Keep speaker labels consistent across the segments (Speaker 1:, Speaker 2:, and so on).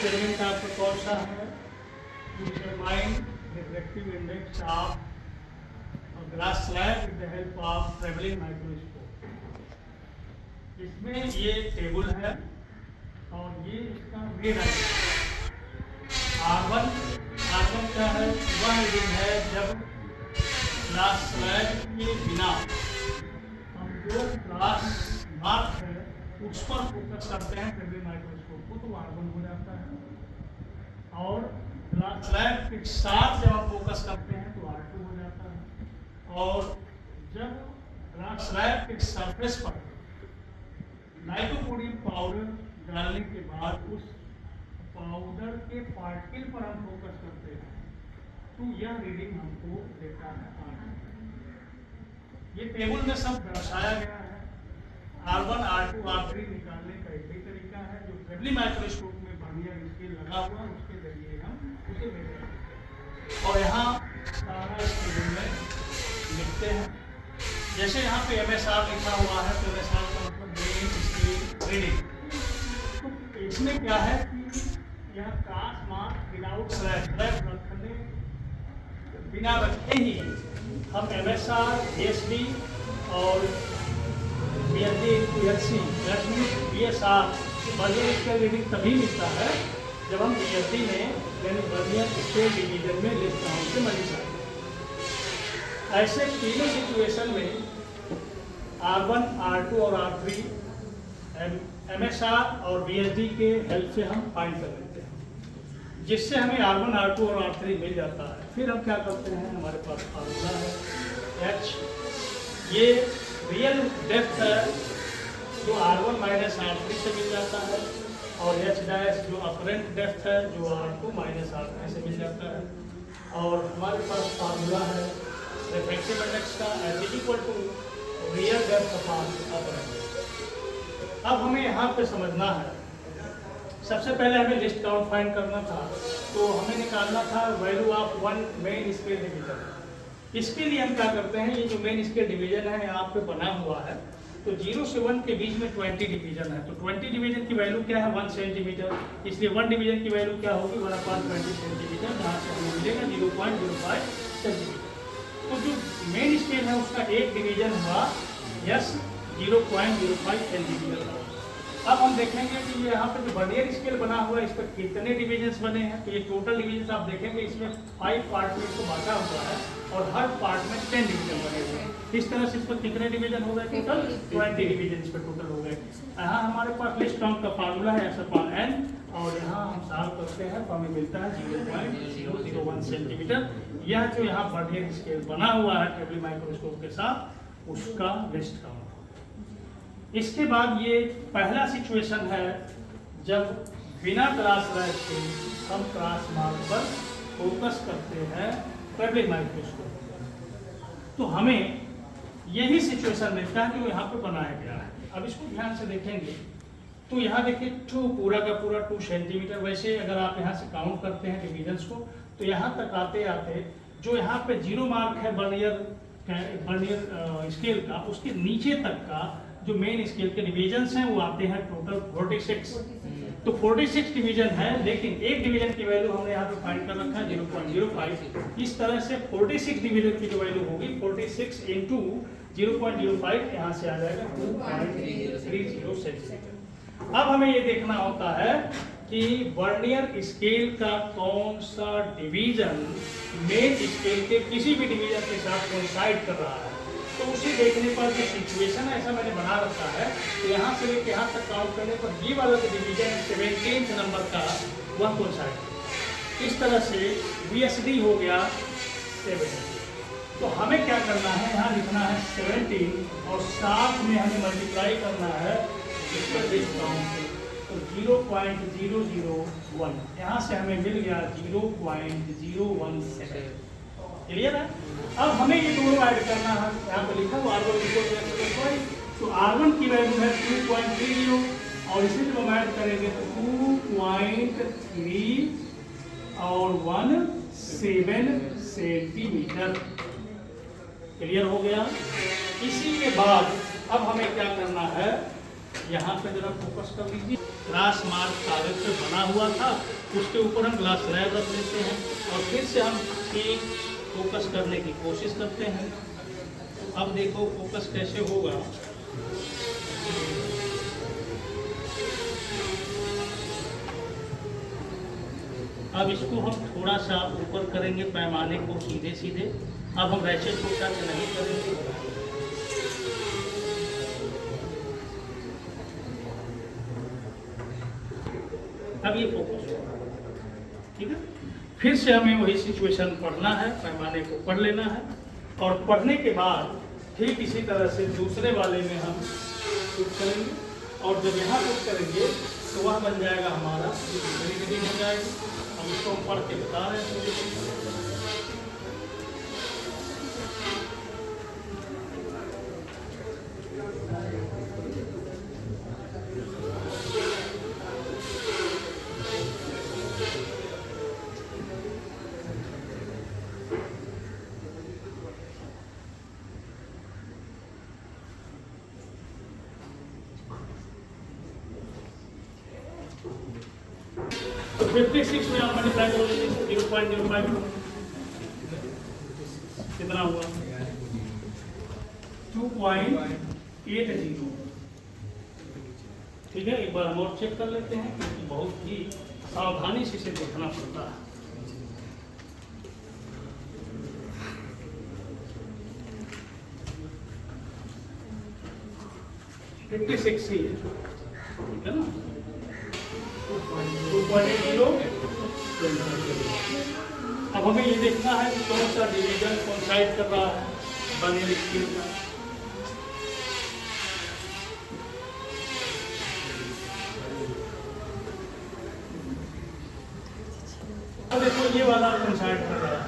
Speaker 1: Experiment आपका कौन सा है? Determine refractive index of glass slab with the help of travelling microscope. इसमें ये टेबल है और ये इसका मेन है। R1 क्या है? वह रीडिंग है जब ग्लास स्लैब के बिना हम जो ग्लास मार्क है उस पर फोकस करते हैं ट्रैवलिंग माइक्रोस्कोप को, तो R1 हो जाता है। और ग्लास स्लैब के साथ जब हम फोकस करते हैं तो R2 हो जाता है। और जब ग्लास स्लैब के सरफेस पर नाइट्रोपोडियम पाउडर डालने के बाद उस पाउडर के पार्टिकल पर हम फोकस करते हैं तो यह रीडिंग हमको देता है R2। ये टेबल में सब दर्शाया गया है। R1, R2, R3 निकालने का एक ही तरीका है जो ट्रैवलिंग माइक्रोस्कोप में वर्नियर स्केल लगा हुआ है उसके जरिए हम उसे देखते हैं। और यहाँ सारा इस टेबल में लिखते हैं। जैसे यहाँ पे MSR लिखा हुआ है तो MSR का मतलब मेन स्केल रीडिंग। तो इसमें क्या है कि यह क्रास मार्क विदाउट स्लैब रखने बिना रखे ही हम MSR, ASD और BSD BSR vernier scale reading तभी मिलता है जब हम BSD में यानी वर्नियर स्केल डिवीजन में लिस्ट काउंट से मल्टीप्लाई करते हैं। ऐसे तीनों सिचुएशन में R1, R2 और R3 MSR और BSD के हेल्प से हम फाइंड कर लेते हैं, जिससे हमें R1, R2 और R3 मिल जाता है। फिर हम क्या करते हैं, हमारे पास फार्मूला है H। ये रियल डेप्थ है जो R1 माइनस R3 से मिल जाता है और H डैश जो अपरेंट डेप्थ है जो R2 माइनस R3 से मिल जाता है। और हमारे पास फार्मूला है रिफ्रैक्टिव इंडेक्स का H equal to real depth upon apparent. अब हमें यहाँ पे समझना है, सबसे पहले हमें लिस्ट काउंट फाइंड करना था तो हमें निकालना था value of one main scale division. इसके लिए हम क्या करते हैं, ये जो मेन स्केल डिवीजन है यहाँ पे बना हुआ है तो 0 से 1 के बीच में 20 डिवीजन है। तो 20 डिवीजन की वैल्यू क्या है 1 सेंटीमीटर, इसलिए 1 डिवीजन की वैल्यू क्या होगी 1/20 सेंटीमीटर, जहाँ से हमें मिलेगा 0.05 सेंटीमीटर। तो जो मेन स्केल है उसका एक डिवीजन हुआ यस 0.05 सेंटीमीटर। अब हम देखेंगे कि ये यहाँ पे जो वर्नियर स्केल बना हुआ है इस पर कितने डिवीजन्स बने हैं। तो ये टोटल डिवीजन्स आप देखेंगे इसमें 5 पार्ट में इसको बांटा हुआ है और हर पार्ट में 10 डिवीजन बने हुए हैं। इस तरह से इस पर कितने डिवीजन हो गए, टोटल 20 डिवीजन इस पर टोटल हो गए। यहाँ हमारे पास लिस्ट काउंट का फार्मूला है S/N और यहाँ हम सॉल्व करते हैं तो हमें मिलता है 0.001 सेंटीमीटर। यह जो यहाँ वर्नियर स्केल बना हुआ है ट्रैवलिंग माइक्रोस्कोप के साथ उसका लिस्ट काउंट। इसके बाद ये पहला सिचुएशन है जब बिना ग्लास स्लैब के हम क्रॉस मार्क पर फोकस करते हैं ट्रैवलिंग माइक्रोस्कोप। तो हमें यही सिचुएशन मिलता है जो यहाँ पे बनाया गया है। अब इसको ध्यान से देखेंगे तो यहाँ देखिए पूरा का पूरा 2 सेंटीमीटर। वैसे अगर आप यहाँ से काउंट करते हैं डिवीजन्स को तो यहाँ तक आते आते जो यहाँ पे 0 मार्क है वर्नियर स्केल का, उसके नीचे तक का जो मेन स्केल के डिवीजन्स हैं वो आते हैं टोटल 46। तो 46 डिवीजन है, लेकिन एक डिवीजन की वैल्यू हमने यहाँ पे फाइंड कर रखा है 0.05। इस तरह से 46 डिवीजन की जो वैल्यू होगी 46 इंटू 0.05 यहाँ से आ जाएगा 2.30 सेंटीमीटर। अब हमें ये देखना होता है कि वर्नियर स्केल का कौन सा डिवीजन मेन स्केल के किसी भी डिवीजन के साथ कोइंसाइड कर रहा है। तो उसे देखने पर जो सिचुएशन है ऐसा मैंने बना रखा है तो यहाँ से लेकर यहाँ तक काउंट करने पर ये वाला जो डिवीजन 17th नंबर का वह कोइंसाइड। इस तरह से BSD हो गया 7। तो हमें क्या करना है, यहाँ लिखना है 17 और साथ में हमें मल्टीप्लाई करना है इस पर लिस्ट काउंट से। तो 0.001 यहाँ से हमें मिल गया 0.017। क्लियर है। अब हमें ये दोनों ऐड करना है, यहाँ पे लिखा हुआ R1 तो R1 की वैल्यू है 2.30 और इसे जब हम ऐड करेंगे तो 2.3 और 17 सेंटीमीटर। क्लियर हो गया। इसी के बाद अब हमें क्या करना है, यहाँ पे जरा फोकस कर लीजिए। ग्लास मार्क कागज पे बना हुआ था, उसके ऊपर हम ग्लास स्लैब रख लेते हैं और फिर से हम एक फोकस करने की कोशिश करते हैं। अब देखो फोकस कैसे होगा। अब इसको हम थोड़ा सा ऊपर करेंगे पैमाने को सीधे सीधे। अब हम रैचेट को टच नहीं करेंगे। अब ये फोकस होगा, ठीक है। फिर से हमें वही सिचुएशन पढ़ना है, पैमाने को पढ़ लेना है और पढ़ने के बाद ठीक इसी तरह से दूसरे वाले में हम कुछ करेंगे और जब यहाँ कुछ करेंगे तो वह बन जाएगा हमारा दूसरी रीडिंग हो जाएगी। हम इसको पढ़ के बता रहे हैं। तो 56 में आप मल्टीप्लाई करोगे 0.05 कितना हुआ 2.80। ठीक है, एक बार हम और चेक कर लेते हैं क्योंकि बहुत ही सावधानी से इसे देखना पड़ता है। ही है, ठीक है ना। 2.80। अब हमें ये देखना है कि कौन सा डिवीजन कोइंसाइड कर रहा है बर्नियर स्केल का। अब देखो ये वाला कोइंसाइड कर रहा है,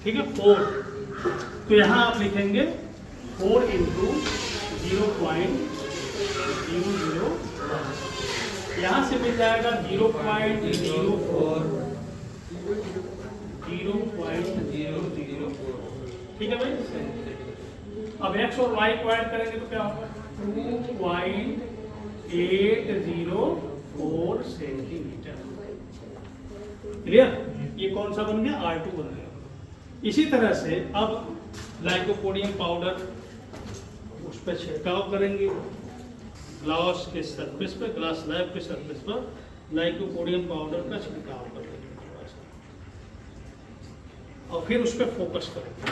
Speaker 1: ठीक है 4। तो यहाँ आप लिखेंगे 4 इंटू 0.001। यहाँ से मिल जाएगा 0.04। ठीक है भाई। अब x और y को ऐड करेंगे तो क्या होगा 2.804 सेंटीमीटर। क्लियर, ये कौन सा बन गया R2 बन गया। इसी तरह से अब लाइकोपोडियम पाउडर उस पर छिड़काव करेंगे, ग्लास के सरफेस पे, ग्लास स्लैब के सरफेस पर लाइकोपोडियम पाउडर का छिड़काव कर देंगे और फिर उस पर फोकस करेंगे।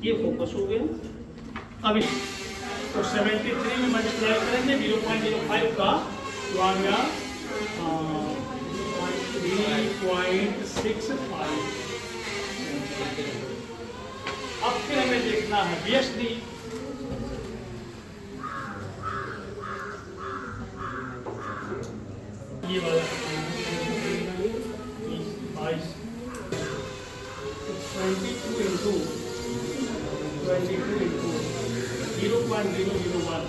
Speaker 1: ये फोकस हो गया। अब तो 73 में मल्टीप्लाई करेंगे 0.05 का तो आ गया 3.65। अब फिर हमें देखना है BSD। ये वाला 22 इंटू 0.001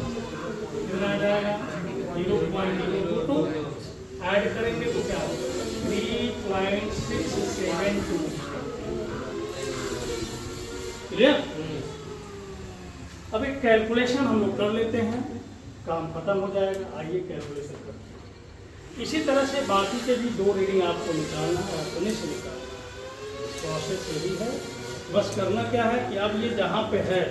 Speaker 1: कितना आ जाएगा 0.022। ऐड करेंगे तो क्या होगा 3.672। क्लियर। अब एक कैलकुलेशन हम लोग कर लेते हैं, काम खत्म हो जाएगा। आइए कैलकुलेशन करते हैं। इसी तरह से बाकी के भी 2 रीडिंग आपको निकालना है, अपने से निकालना। प्रोसेस यही है, बस करना क्या है कि अब ये जहाँ पे है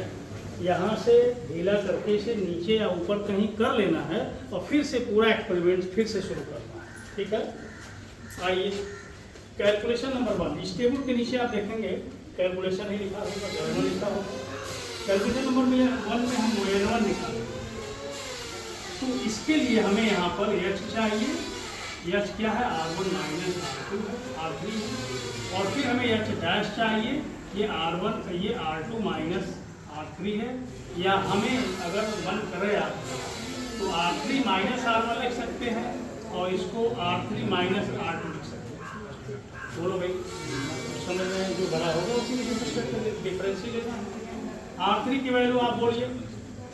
Speaker 1: यहाँ से ढीला करके इसे नीचे या ऊपर कहीं कर लेना है और फिर से पूरा एक्सपेरिमेंट फिर से शुरू करना है। ठीक है, आइए कैलकुलेशन नंबर 1। इस टेबल के नीचे आप देखेंगे कैलकुलेशन ही लिखा होगा, जर्नल लिखा होगा। कैलकुलेशन नंबर 1 में हम L1 निकालेंगे। तो इसके लिए हमें यहाँ पर H चाहिए। H क्या है R1 माइनस R2 है, R3 है। और फिर हमें H डैश चाहिए, ये R1 ये R2 माइनस R3 है। या हमें अगर मन करे आप तो R3 माइनस R1 लिख सकते हैं और इसको R3 माइनस R2 लिख सकते हैं। बोलो भाई, समझ में जो बड़ा होगा उसी में डिफरेंस ही लेना है। R3 की वैल्यू आप बोलिए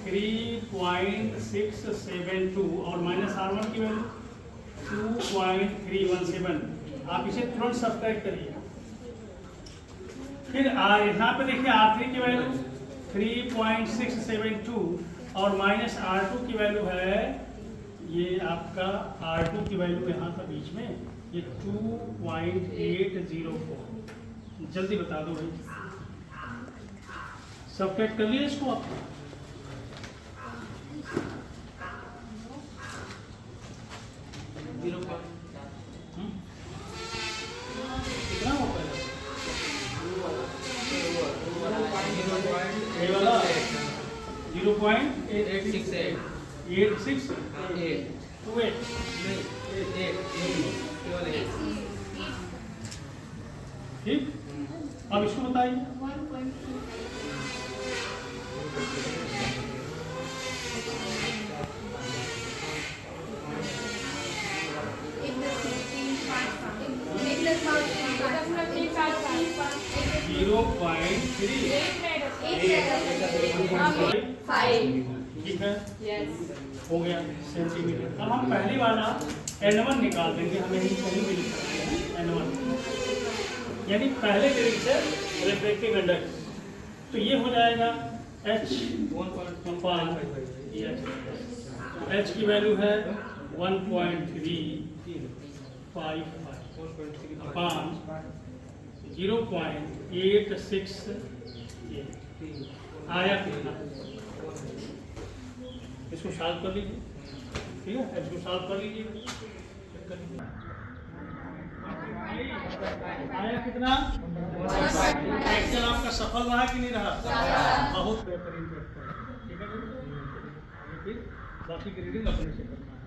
Speaker 1: 3.672 और माइनस R1 की वैल्यू 2.317। आप इसे तुरंत सब्ट्रैक्ट करिए। फिर यहाँ पे देखिए R3 की वैल्यू 3.672 और माइनस R2 की वैल्यू है, ये आपका R2 की वैल्यू यहाँ पर बीच में ये 2.804। जल्दी बता दो भाई, सब्ट्रैक्ट कर लिए इसको आप। कितना होता है ये वाला? 0.8628। ठीक, अब इसको बताइए। 0.3 ठीक है, हो गया सेंटीमीटर। अब हम पहली वाला N1 निकाल देंगे, हमें कहीं भी लिख सकते हैं N1, यानी पहले रीडिंग से रिफ्रैक्टिव इंडेक्स। तो ये हो जाएगा H 1.5, H की वैल्यू है 1.355 अपान 0.86 आया कितना, इसको सॉल्व कर लीजिए। ठीक है, इसको सॉल्व कर लीजिए। आया कितना? एक्सेल आपका सफल रहा कि नहीं रहा? बहुत बेहतरीन पेपर है। ठीक है, फिर बाकी की रीडिंग अपने से करना है।